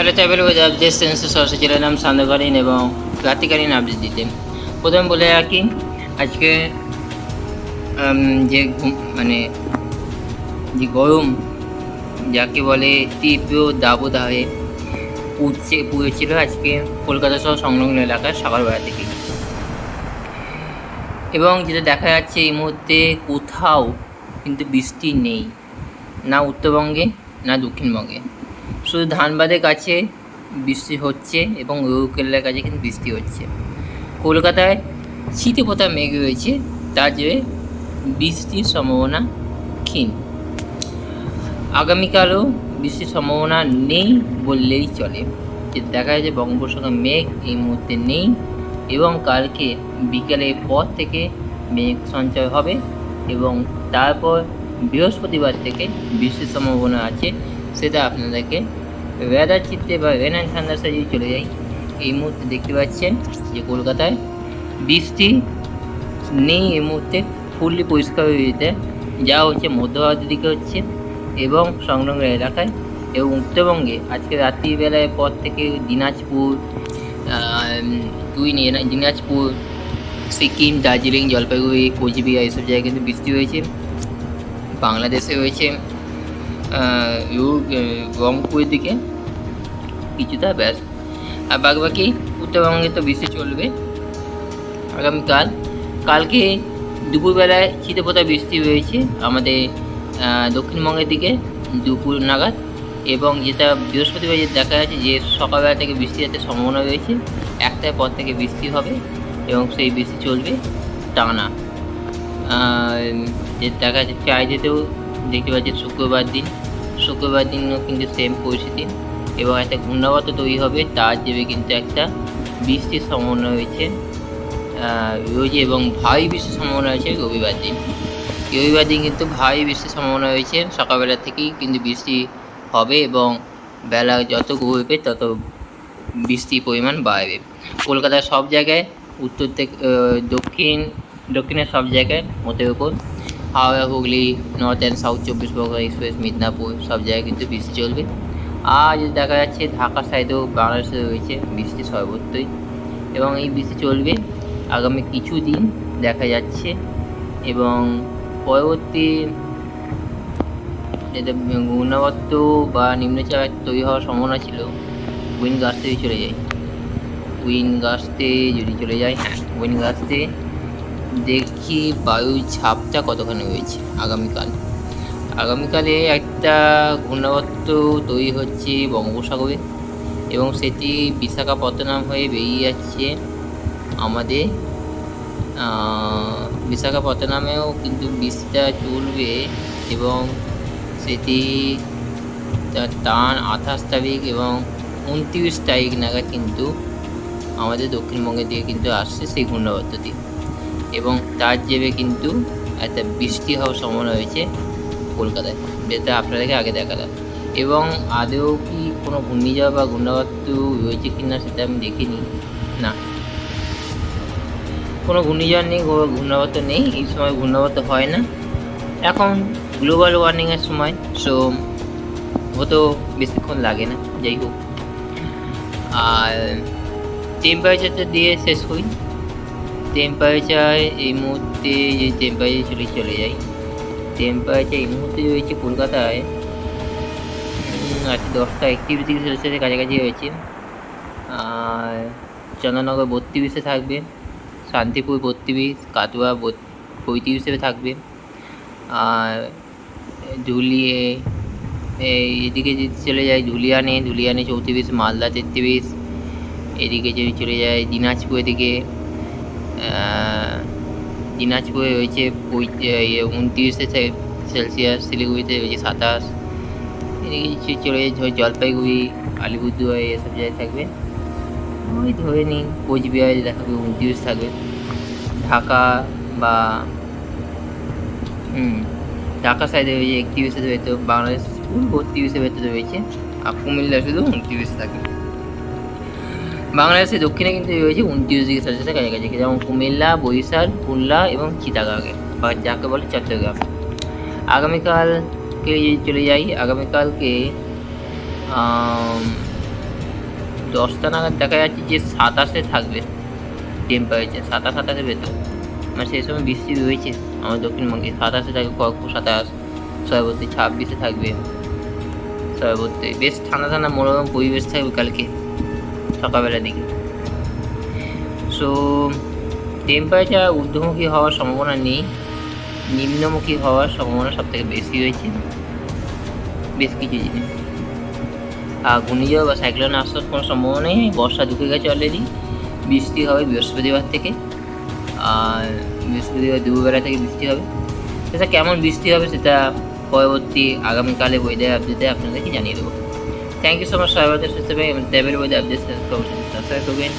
Hello travel with update সেন্সে সরাসরি চলে এলাম সান্ধ্যকালীন এবং রাত্রিকালীন আপডেট দিতে। প্রথমে বলে রাখি, আজকে যে মানে যে গরম যাকে বলে তীব্র দাবদাহে পুড়েছিল আজকে কলকাতা সহ সংলগ্ন এলাকায় সকালবেলা থেকে। এবং যেটা দেখা যাচ্ছে এই মুহূর্তে কোথাও কিন্তু বৃষ্টি নেই, না উত্তরবঙ্গে না দক্ষিণবঙ্গে। শুধু ধানবাদের কাছে বৃষ্টি হচ্ছে এবং রৌকেল্লার কাছে কিন্তু বৃষ্টি হচ্ছে। কলকাতায় শীতে পোতা মেঘ রয়েছে, তার জেরে বৃষ্টির সম্ভাবনা ক্ষীণ। আগামীকালও বৃষ্টির সম্ভাবনা নেই বললেই চলে। যেটা দেখা যাচ্ছে বঙ্গোপসাগরে মেঘ এই মুহূর্তে নেই এবং কালকে বিকেলের পর থেকে মেঘ সঞ্চয় হবে এবং তারপর বৃহস্পতিবার থেকে বৃষ্টির সম্ভাবনা আছে। সেটা আপনাদেরকে ওয়েদার চিত্রে বা রেন অ্যান্ড থান্ডার সাইজে চলে যাই। এই মুহূর্তে দেখতে পাচ্ছেন যে কলকাতায় বৃষ্টি নেই এই মুহূর্তে, ফুললি পরিষ্কার হয়ে যেতে যা হচ্ছে মধ্য ভারতের দিকে হচ্ছে এবং সংলগ্ন এলাকায় এবং উত্তরবঙ্গে আজকে রাত্রিবেলায় পর থেকে দিনাজপুর, দিনাজপুর, সিকিম, দার্জিলিং, জলপাইগুড়ি, কোচবিহার এইসব জায়গায় কিন্তু বৃষ্টি হয়েছে। বাংলাদেশে হয়েছে রংপুরের দিকে কিছুটা, ব্যাস। আর বাকি উত্তরবঙ্গে তো বৃষ্টি চলবে কালকে দুপুরবেলায় শীতপোতা বৃষ্টি হয়েছে আমাদের দক্ষিণবঙ্গের দিকে দুপুর নাগাদ, এবং যেটা বৃহস্পতিবার দেখা যাচ্ছে যে সকালবেলা থেকে বৃষ্টি যাতে সম্ভাবনা রয়েছে, একটার পর থেকে বৃষ্টি হবে এবং সেই বৃষ্টি চলবে টানা। যে দেখা যাচ্ছে চাইতেও দেখতে পাচ্ছি শুক্রবার দিনও কিন্তু সেম পরিস্থিতি এবং একটা ঘূর্ণাবর্ত তৈরি হবে, তার জেরে কিন্তু একটা বৃষ্টির সম্ভাবনা রয়েছে রয়েছে এবং ভারী বৃষ্টির সম্ভাবনা রয়েছে রবিবার দিন কিন্তু ভারী বৃষ্টির সম্ভাবনা রয়েছে। সকালবেলা থেকেই কিন্তু বৃষ্টি হবে এবং বেলা যত গড়বে তত বৃষ্টির পরিমাণ বাড়বে। কলকাতার সব জায়গায়, উত্তর থেকে দক্ষিণের সব জায়গায় মতের ওপর, Howrah, Hooghly, north and south 24 express, Midnapore সব জায়গায় কিন্তু বৃষ্টি চলবে। আর দেখা যাচ্ছে ঢাকা সাইডেও বাংলাদেশে রয়েছে বৃষ্টি সর্বত্রই এবং এই বৃষ্টি চলবে আগামী কিছুদিন দেখা যাচ্ছে। এবং পরবর্তী যেটা ঘূর্ণাবর্ত বা নিম্নচাপ তৈরি হওয়ার সম্ভাবনা ছিল, উইন্ডগাস্টে যদি চলে যায়, উইন্ডগাস্টে দেখি বায়ুর ঝাপটা কতখানি হয়েছে। আগামীকালে একটা ঘূর্ণাবর্ত তৈরি হচ্ছে বঙ্গোপসাগরে এবং সেটি বিশাখাপত্তনম হয়ে বেরিয়ে যাচ্ছে আমাদের বিশাখাপত্তনমেও কিন্তু বৃষ্টিটা চলবে এবং সেটি তার টান 28 তারিখ এবং 29 তারিখ নাগাদ কিন্তু আমাদের দক্ষিণবঙ্গের দিকে কিন্তু আসছে সেই ঘূর্ণাবর্তটি এবং তার জেরে কিন্তু একটা বৃষ্টি হওয়ার সম্ভাবনা রয়েছে কলকাতায়, যেটা আপনাদেরকে আগে দেখালাম। এবং আদৌ কি কোনো ঘূর্ণিঝড় বা ঘূর্ণাবর্ত রয়েছে কি না সেটা আমি দেখিনি, না কোনো ঘূর্ণিঝড় নেই, ঘূর্ণাবর্ত নেই, এই সময় ঘূর্ণাবর্ত হয় না। এখন গ্লোবাল ওয়ার্মিংয়ের সময়, সো হয়তো বেশিক্ষণ লাগে না। যাই হোক, আর টেম্পারেচারটা দিয়ে শেষ করি। টেম্পারেচার এই মুহূর্তে যে টেম্পারেচার চলে যায়, টেম্পারেচার এই মুহূর্তে রয়েছে কলকাতায় আজকে 10°-31°C কাছাকাছি হয়েছে। আর চন্দননগর 32-এ থাকবে, শান্তিপুর 32, কাটোয়া 35-এ থাকবে। আর এদিকে যদি চলে যায় ধুলিয়ানে 34, মালদা 33, এদিকে যদি চলে যায় দিনাজপুরের দিকে, দিনাজপুরে রয়েছে 29°C, শিলিগুড়িতে রয়েছে 27, এদিকে চলে যায় জলপাইগুড়ি, আলিপুরদুয়ার এসব জায়গায় থাকবে। ওই ধরে নিন কোচবিহারে দেখাবে 29 থাকবে, ঢাকা বা ঢাকা সাইডে রয়েছে 31-এর ভেতর, বাংলাদেশ ফুল 32-এর ভেতরে রয়েছে, আর কুমিল্লা শুধু 29 থাকবে। বাংলাদেশের দক্ষিণে কিন্তু রয়েছে 29°C কাছাকাছি, যেমন কুমিল্লা, বরিশাল, খুলনা এবং চিটাগাঙে বা যাকে বলে চট্টগ্রাম। আগামীকালকে যদি চলে যাই, আগামীকালকে 10টা নাগাদ দেখা যাচ্ছে যে 27-এ থাকবে টেম্পারেচার, 27-28-এর ভেতর। মানে সেই সময় বৃষ্টি রয়েছে আমার দক্ষিণবঙ্গে। 27-এ থাকবে, খড়গপুর 27, সয়বতী 26-এ থাকবে, সয়বতী বেশ ঠান্ডা ঠান্ডা মনোরম পরিবেশ থাকবে কালকে সকালবেলার দিকে। সো টেম্পারেচার ঊর্ধ্বমুখী হওয়ার সম্ভাবনা নেই, নিম্নমুখী হওয়ার সম্ভাবনা সবথেকে বেশি রয়েছে বেশ কিছু জিনিস। আর ঘূর্ণিঝড় বা সাইক্লোন আসার কোনো সম্ভাবনা নেই, বর্ষা ঢুকে গেছে অলরেডি। বৃষ্টি হবে বৃহস্পতিবার থেকে, আর বৃহস্পতিবার দুপুরবেলা থেকে বৃষ্টি হবে। সেটা কেমন বৃষ্টি হবে সেটা পরবর্তী আগামীকালে ওয়েদার আপডেটে আপনাদেরকে জানিয়ে দেবো। থ্যাংক ইউ সো মাচ সবাই ভালো সুস্থ এবং ট্রাভেল ওয়েদার আপডেট সাবস্ক্রাইব করবেন।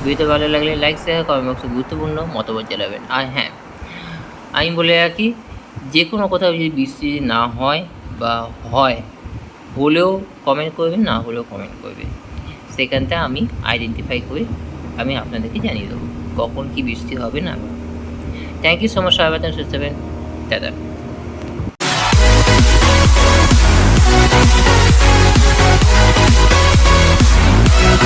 ভিডিওতে ভালো লাগলে লাইক শেয়ার কমেন্ট বক্সে গুরুত্বপূর্ণ মতামত জানাবেন। আর হ্যাঁ, আমি বলে রাখি, যে কোনো কোথাও যদি বৃষ্টি না হয় বা হয়, হলেও কমেন্ট করবেন, না হলেও কমেন্ট করবেন। সেখানটা আমি আইডেন্টিফাই করে আমি আপনাদেরকে জানিয়ে দেবো কখন কি বৃষ্টি হবে না। থ্যাংক ইউ সো মাচ সবাই সুস্থ থাকবেন। টাটা।